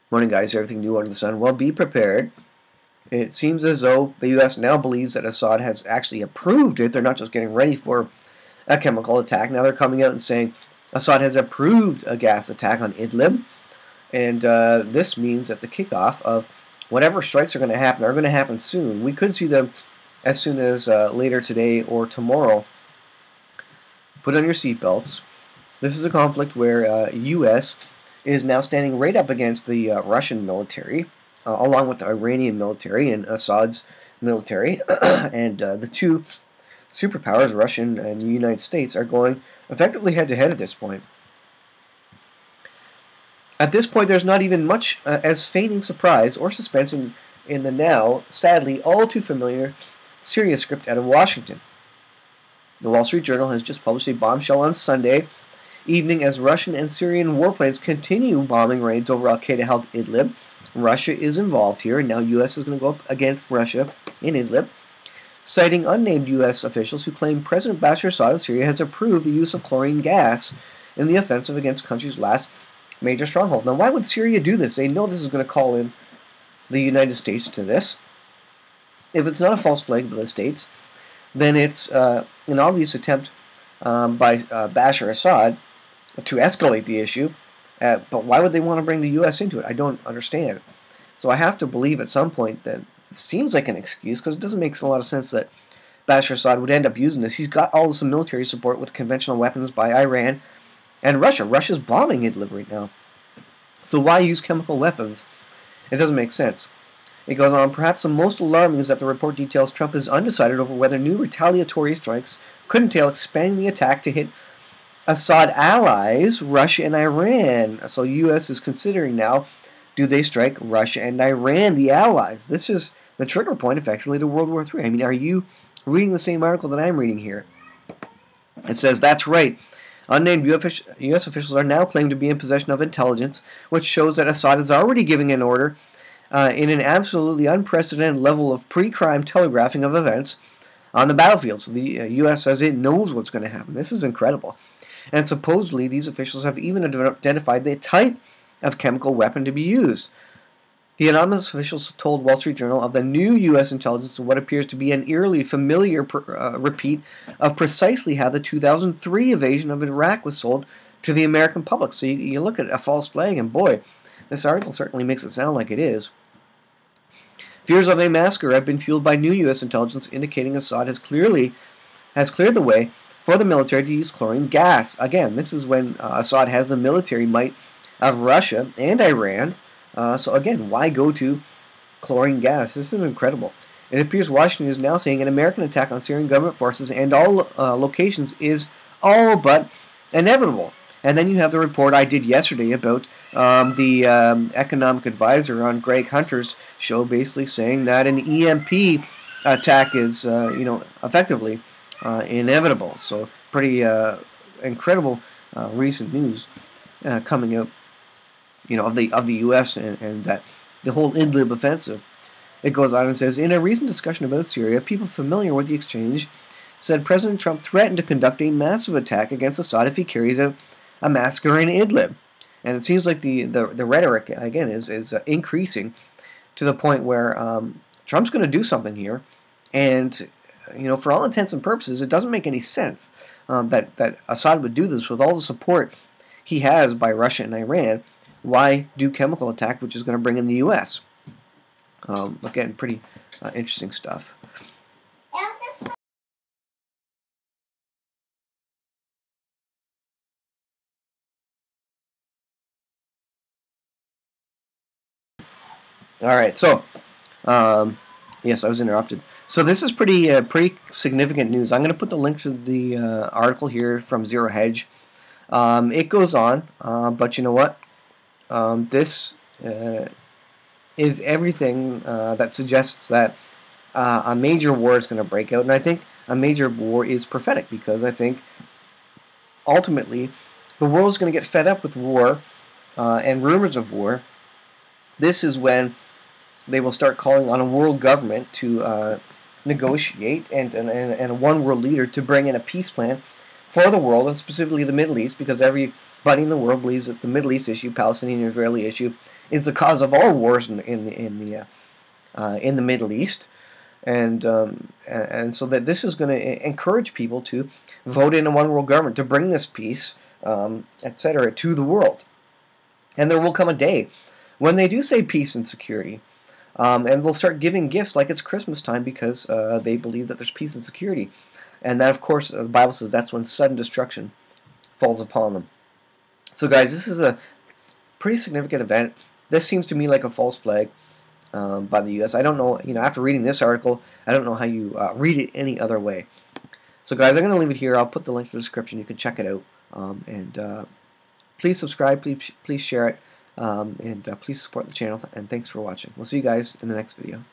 Morning, guys. Everything new under the sun. Well, be prepared. It seems as though the U.S. now believes that Assad has actually approved it. They're not just getting ready for a chemical attack. Now they're coming out and saying Assad has approved a gas attack on Idlib. And this means that the kickoff of whatever strikes are going to happen soon. We could see them as soon as later today or tomorrow. Put on your seatbelts. This is a conflict where U.S. is now standing right up against the Russian military, along with the Iranian military and Assad's military. And the two superpowers, Russia and the United States, are going effectively head-to-head at this point. At this point, there's not even much as feigning surprise or suspense in the now, sadly, all too familiar Syria script out of Washington. The Wall Street Journal has just published a bombshell on Sunday evening as Russian and Syrian warplanes continue bombing raids over al-Qaeda-held Idlib. Russia is involved here, and now U.S. is going to go up against Russia in Idlib, citing unnamed U.S. officials who claim President Bashar Assad of Syria has approved the use of chlorine gas in the offensive against the country's last major stronghold. Now, why would Syria do this? They know this is going to call in the United States to this. If it's not a false flag by the States, then it's an obvious attempt by Bashar Assad to escalate the issue, but why would they want to bring the U.S. into it? I don't understand. So I have to believe at some point that it seems like an excuse, because it doesn't make a lot of sense that Bashar Assad would end up using this. He's got all this military support with conventional weapons by Iran and Russia. Russia's bombing Idlib right now. So why use chemical weapons? It doesn't make sense. It goes on, perhaps the most alarming is that the report details Trump is undecided over whether new retaliatory strikes could entail expanding the attack to hit Assad allies, Russia and Iran. So U.S. is considering now, do they strike Russia and Iran, the allies? This is the trigger point, effectively, to World War III. I mean, are you reading the same article that I'm reading here? It says, that's right. Unnamed U.S. officials are now claimed to be in possession of intelligence, which shows that Assad is already giving an order in an absolutely unprecedented level of pre-crime telegraphing of events on the battlefield. So the U.S. says it knows what's going to happen. This is incredible. And supposedly these officials have even identified the type of chemical weapon to be used. The anonymous officials told Wall Street Journal of the new U.S. intelligence of what appears to be an eerily familiar repeat of precisely how the 2003 invasion of Iraq was sold to the American public. So you look at a false flag, and boy, this article certainly makes it sound like it is. Fears of a massacre have been fueled by new U.S. intelligence indicating Assad has cleared the way for the military to use chlorine gas. Again, this is when Assad has the military might of Russia and Iran. So again, why go to chlorine gas? This is incredible. It appears Washington is now saying an American attack on Syrian government forces and all locations is all but inevitable. And then you have the report I did yesterday about the economic advisor on Greg Hunter's show, basically saying that an EMP attack is, effectively inevitable. So pretty incredible recent news coming out, of the U.S. and that the whole Idlib offensive. It goes on and says, in a recent discussion about Syria, people familiar with the exchange said President Trump threatened to conduct a massive attack against Assad if he carries out a massacre in Idlib. And it seems like the rhetoric, again, is increasing to the point where Trump's going to do something here. And, for all intents and purposes, it doesn't make any sense that Assad would do this with all the support he has by Russia and Iran. Why do chemical attack, which is going to bring in the U.S.? Again, pretty interesting stuff. All right, so yes, I was interrupted. So this is pretty significant news. I'm going to put the link to the article here from Zero Hedge. It goes on, but you know what? This is everything that suggests that a major war is going to break out, and I think a major war is prophetic, because I think ultimately the world is going to get fed up with war and rumors of war. This is when they will start calling on a world government to negotiate and a one world leader to bring in a peace plan for the world, and specifically the Middle East, because everybody in the world believes that the Middle East issue, Palestinian-Israeli issue, is the cause of all wars in the Middle East, and so that this is going to encourage people to vote in a one world government to bring this peace, etc., to the world. And there will come a day when they do say peace and security, and will start giving gifts like it's Christmas time because they believe that there's peace and security. And that, of course, the Bible says that's when sudden destruction falls upon them. So, guys, this is a pretty significant event. This seems to me like a false flag by the U.S. I don't know, after reading this article, I don't know how you read it any other way. So, guys, I'm going to leave it here. I'll put the link to the description. You can check it out. And please subscribe. Please share it. And please support the channel. And thanks for watching. We'll see you guys in the next video.